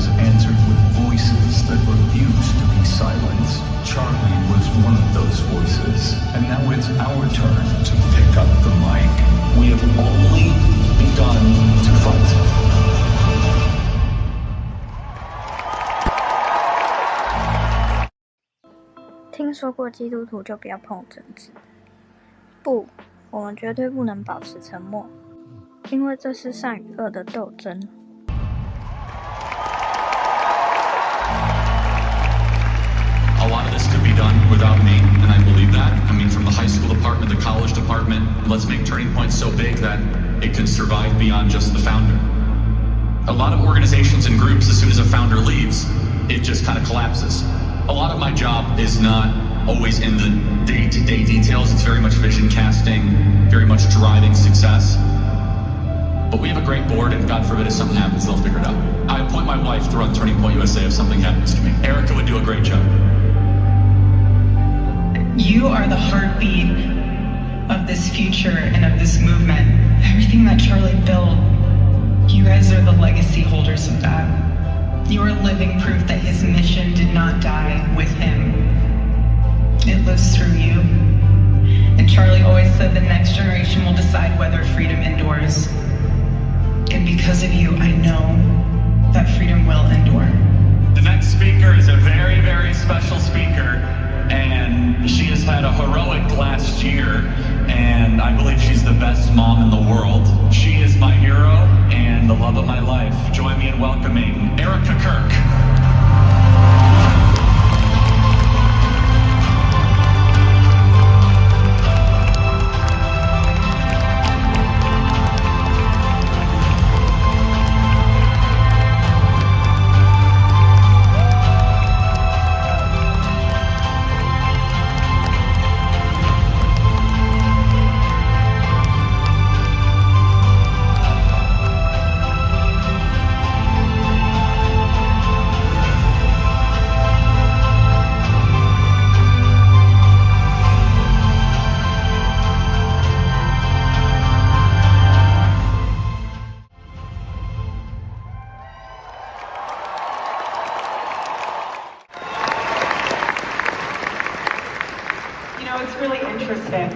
was answered with voices that refused to be silenced. Charlie was one of those voices, and now it's our turn to pick up the mic. We have only begun to fight. 听说过基督徒就不要碰政治？不，我们绝对不能保持沉默，因为这是善与恶的斗争。A lot of this could be done without me, and I believe that. I mean, from the high school department, the college department, let's make Turning Point so big that it can survive beyond just the founder. A lot of organizations and groups, as soon as a founder leaves, it just kind of collapses. A lot of my job is not always in the day-to-day details. It's very much vision casting, very much driving success. But we have a great board, and God forbid if something happens, they'll figure it out. I appoint my wife to run Turning Point USA if something happens to me. Erica would do a great job. You are the heartbeat of this future and of this movement. Everything that Charlie built, you guys are the legacy holders of that. You are living proof that his mission did not die with him. It lives through you. And Charlie always said the next generation will decide whether freedom endures. And because of you, I know that freedom will endure. The next speaker is a very, very special speaker, and she has had a heroic last year, and I believe she's the best mom in the world. She is my hero and the love of my life. Join me in welcoming Erica Kirk. It's really interesting.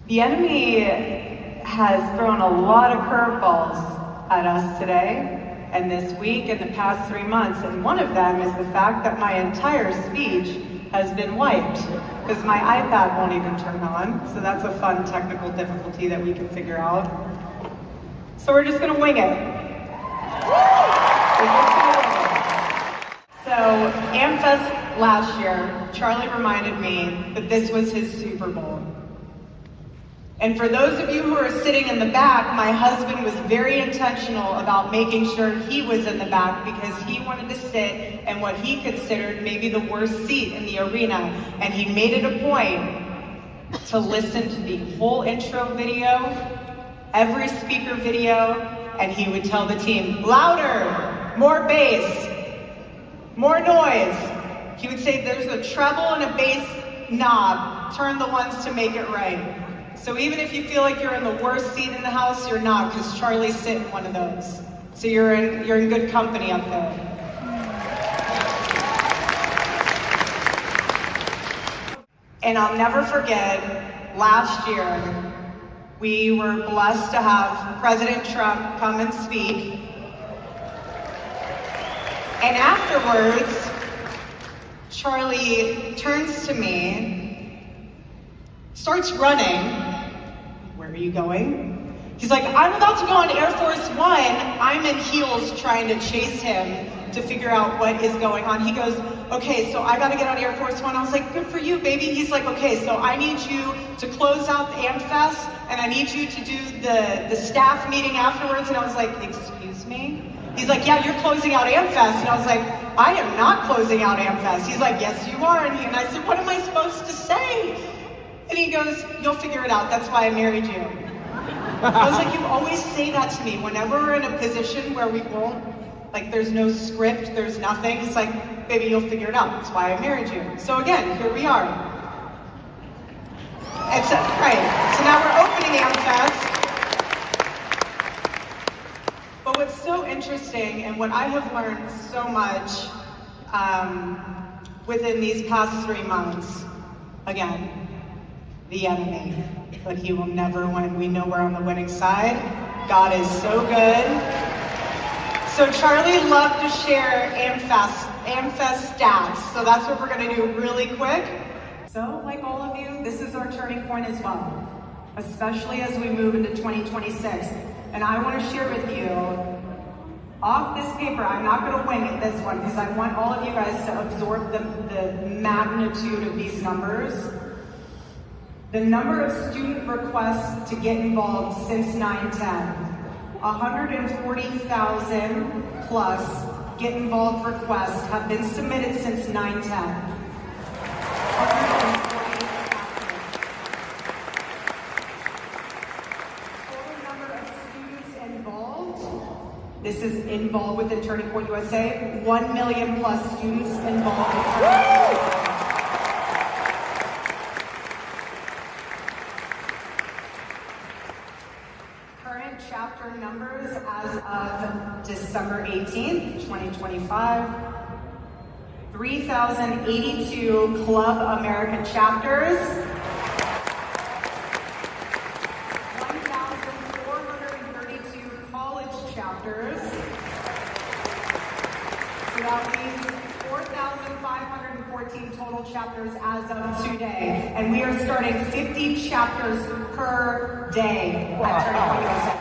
The enemy has thrown a lot of curveballs at us today and this week and the past 3 months, and one of them is the fact that my entire speech has been wiped because my iPad won't even turn on, so that's a fun technical difficulty that we can figure out. So we're just gonna wing it. So AmFest last year, Charlie reminded me that this was his Super Bowl. And for those of you who are sitting in the back, my husband was very intentional about making sure he was in the back because he wanted to sit in what he considered maybe the worst seat in the arena. And he made it a point to listen to the whole intro video, every speaker video, and he would tell the team, louder, more bass, more noise. He would say, there's a treble and a bass knob. Turn the ones to make it right. So even if you feel like you're in the worst seat in the house, you're not, because Charlie's sitting in one of those. So you're in good company up there. And I'll never forget, last year, we were blessed to have President Trump come and speak. And afterwards, Charlie turns to me, starts running. Where are you going? He's like, I'm about to go on Air Force One. I'm in heels trying to chase him to figure out what is going on. He goes, okay, so I gotta get on Air Force One. I was like, good for you, baby. He's like, okay, so I need you to close out the AmFest, and I need you to do the staff meeting afterwards. And I was like, excuse me? He's like, yeah, you're closing out AmFest. And I was like, I am not closing out AmFest. He's like, yes, you are. And I said, what am I supposed to say? And he goes, you'll figure it out. That's why I married you. I was like, you always say that to me. Whenever we're in a position where we won't, like there's no script, there's nothing. It's like, baby, you'll figure it out. That's why I married you. So again, here we are. And so, right, so now we're opening AmFest. But what what's so interesting and what I have learned so much within these past 3 months, again, the enemy, but he will never win. We know we're on the winning side. God is so good. So Charlie loved to share AmFest stats, so that's what we're going to do really quick. So, like all of you, this is our turning point as well, especially as we move into 2026. And I want to share with you, off this paper, I'm not going to wing it this one, because I want all of you guys to absorb the magnitude of these numbers. The number of student requests to get involved since 9/10, 140,000 plus get involved requests have been submitted since 9/10. Total number of students involved, this is involved within Turning Point USA, 1 million plus students involved in Turning Point USA. Chapter numbers as of December 18th, 2025. 3,082 Club America chapters. 1,432 college chapters. So that means 4,514 total chapters as of today. And we are starting 50 chapters per day at Turning Point USA.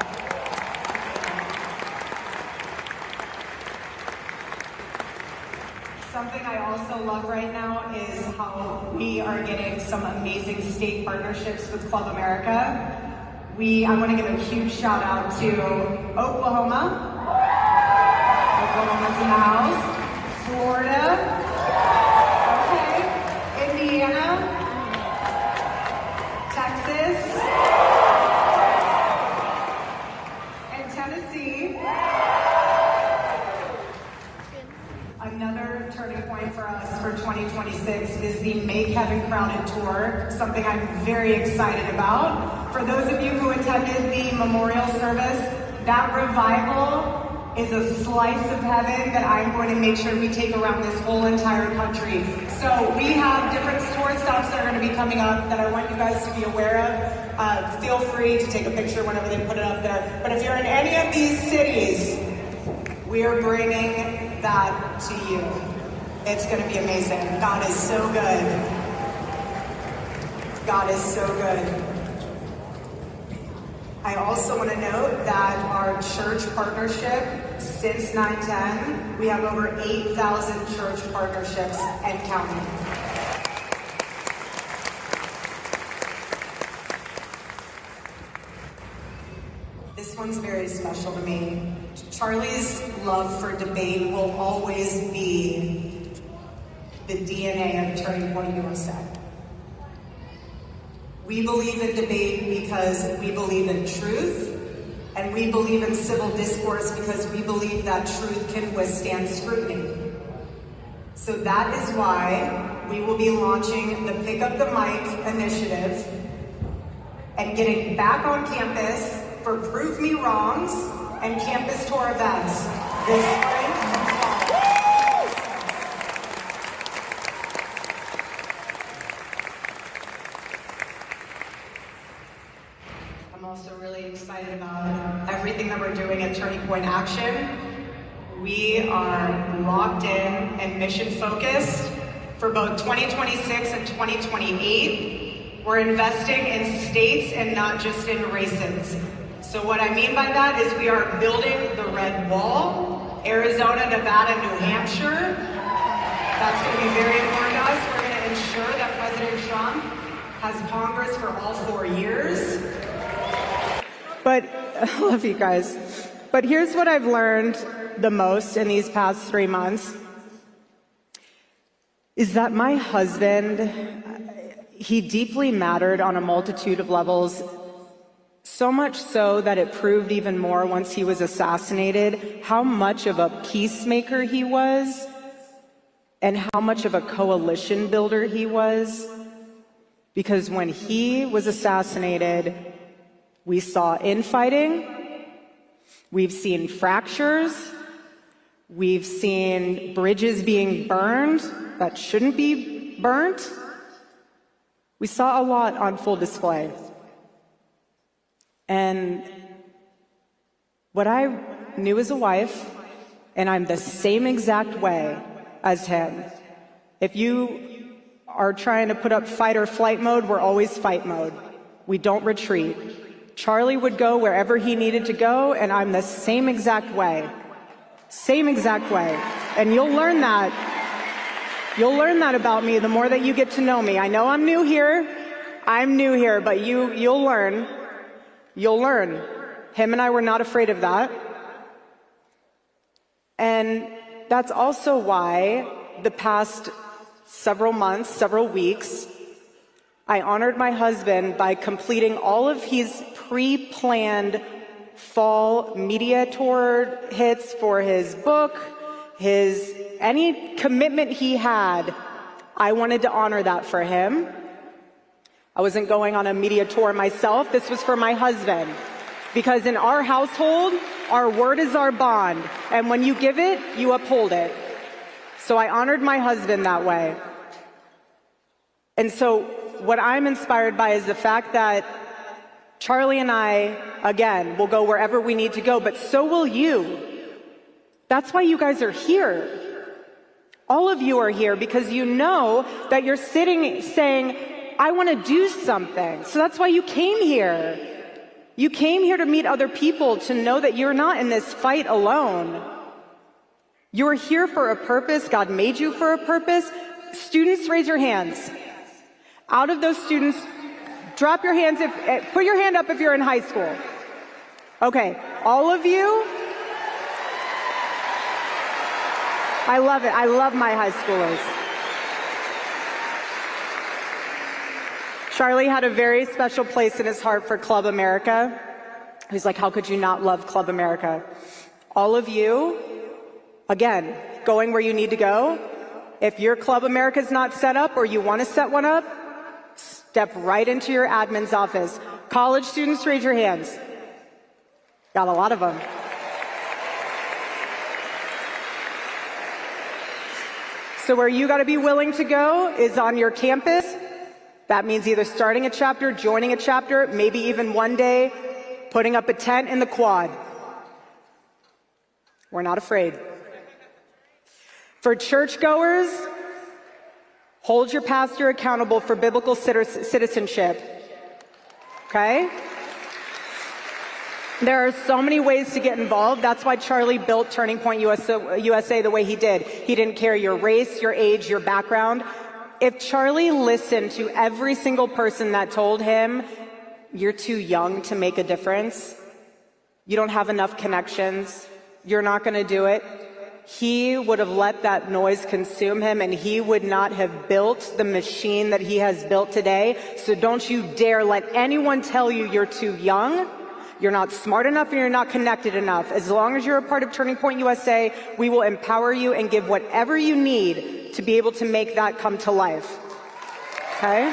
Something I also love right now is how we are getting some amazing state partnerships with Club America. I want to give a huge shout out to Oklahoma. Oklahoma's in the house. Florida. Okay. Indiana. Texas. And Tennessee. Another turning point for us for 2026 is the Make Heaven Crowded Tour, something I'm very excited about. For those of you who attended the memorial service, that revival is a slice of heaven that I'm going to make sure we take around this whole entire country. So we have different tour stops that are going to be coming up that I want you guys to be aware of. Feel free to take a picture whenever they put it up there. But if you're in any of these cities, we are bringing that to you. It's going to be amazing. God is so good. God is so good. I also want to note that our church partnership, since 9/10, we have over 8,000 church partnerships and counting. This one's very special to me. Charlie's love for debate will always be the DNA of Turning Point USA. We believe in debate because we believe in truth, and we believe in civil discourse because we believe that truth can withstand scrutiny. So that is why we will be launching the Pick Up the Mic initiative and getting back on campus for Prove Me Wrongs and campus tour events this spring and fall. I'm also really excited about everything that we're doing at Turning Point Action. We are locked in and mission focused for both 2026 and 2028. We're investing in states and not just in races. So what I mean by that is we are building the red wall, Arizona, Nevada, New Hampshire. That's going to be very important to us. We're going to ensure that President Trump has Congress for all 4 years. But I love you guys. But here's what I've learned the most in these past 3 months is that my husband, he deeply mattered on a multitude of levels. So much so that it proved even more once he was assassinated how much of a peacemaker he was and how much of a coalition builder he was. Because when he was assassinated, we saw infighting, We've seen fractures. We've seen bridges being burned that shouldn't be burnt. We saw a lot on full display. And what I knew as a wife, and I'm the same exact way as him. If you are trying to put up fight or flight mode, we're always fight mode. We don't retreat. Charlie would go wherever he needed to go, and I'm the same exact way. Same exact way. And you'll learn that. You'll learn that about me the more that you get to know me. I know I'm new here. But you'll learn. You'll learn. Him and I were not afraid of that. And that's also why the past several months, several weeks, I honored my husband by completing all of his pre-planned fall media tour hits for his book, any commitment he had. I wanted to honor that for him. I wasn't going on a media tour myself. This was for my husband. Because in our household, our word is our bond. And when you give it, you uphold it. So I honored my husband that way. And so what I'm inspired by is the fact that Charlie and I, again, will go wherever we need to go, but so will you. That's why you guys are here. All of you are here because you know that you're sitting saying, I want to do something. So that's why you came here. You came here to meet other people, to know that you're not in this fight alone. You're here for a purpose. God made you for a purpose. Students, raise your hands. Out of those students, drop your hands, put your hand up if you're in high school. Okay, all of you. I love it. I love my high schoolers. Charlie had a very special place in his heart for Club America. He's like, how could you not love Club America? All of you, again, going where you need to go. If your Club America is not set up or you want to set one up, step right into your admin's office. College students, raise your hands. Got a lot of them. So where you got to be willing to go is on your campus. That means either starting a chapter, joining a chapter, maybe even one day putting up a tent in the quad. We're not afraid. For churchgoers, hold your pastor accountable for biblical citizenship. Okay? There are so many ways to get involved. That's why Charlie built Turning Point USA the way he did. He didn't care your race, your age, your background. If Charlie listened to every single person that told him, you're too young to make a difference, you don't have enough connections, you're not going to do it, he would have let that noise consume him, and he would not have built the machine that he has built today. So don't you dare let anyone tell you you're too young, you're not smart enough, and you're not connected enough. As long as you're a part of Turning Point USA, we will empower you and give whatever you need to be able to make that come to life. Okay?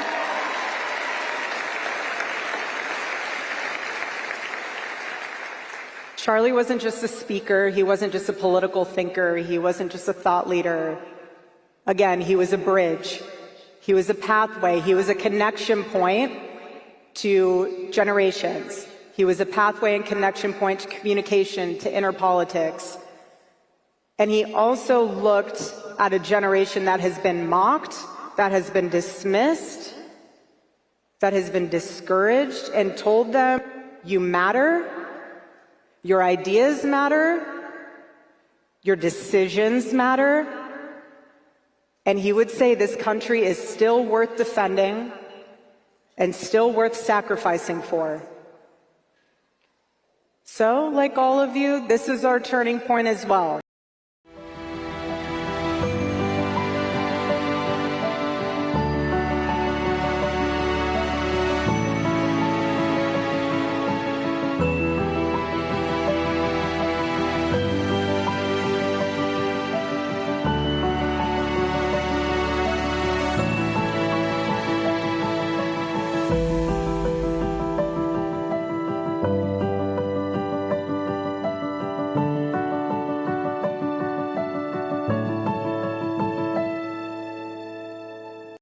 Charlie wasn't just a speaker, he wasn't just a political thinker, he wasn't just a thought leader. Again, he was a bridge. He was a pathway. He was a connection point to generations. He was a pathway and connection point to communication, to inner politics. And he also looked at a generation that has been mocked, that has been dismissed, that has been discouraged, and told them, you matter, your ideas matter, your decisions matter. And he would say this country is still worth defending and still worth sacrificing for. So, like all of you, this is our turning point as well.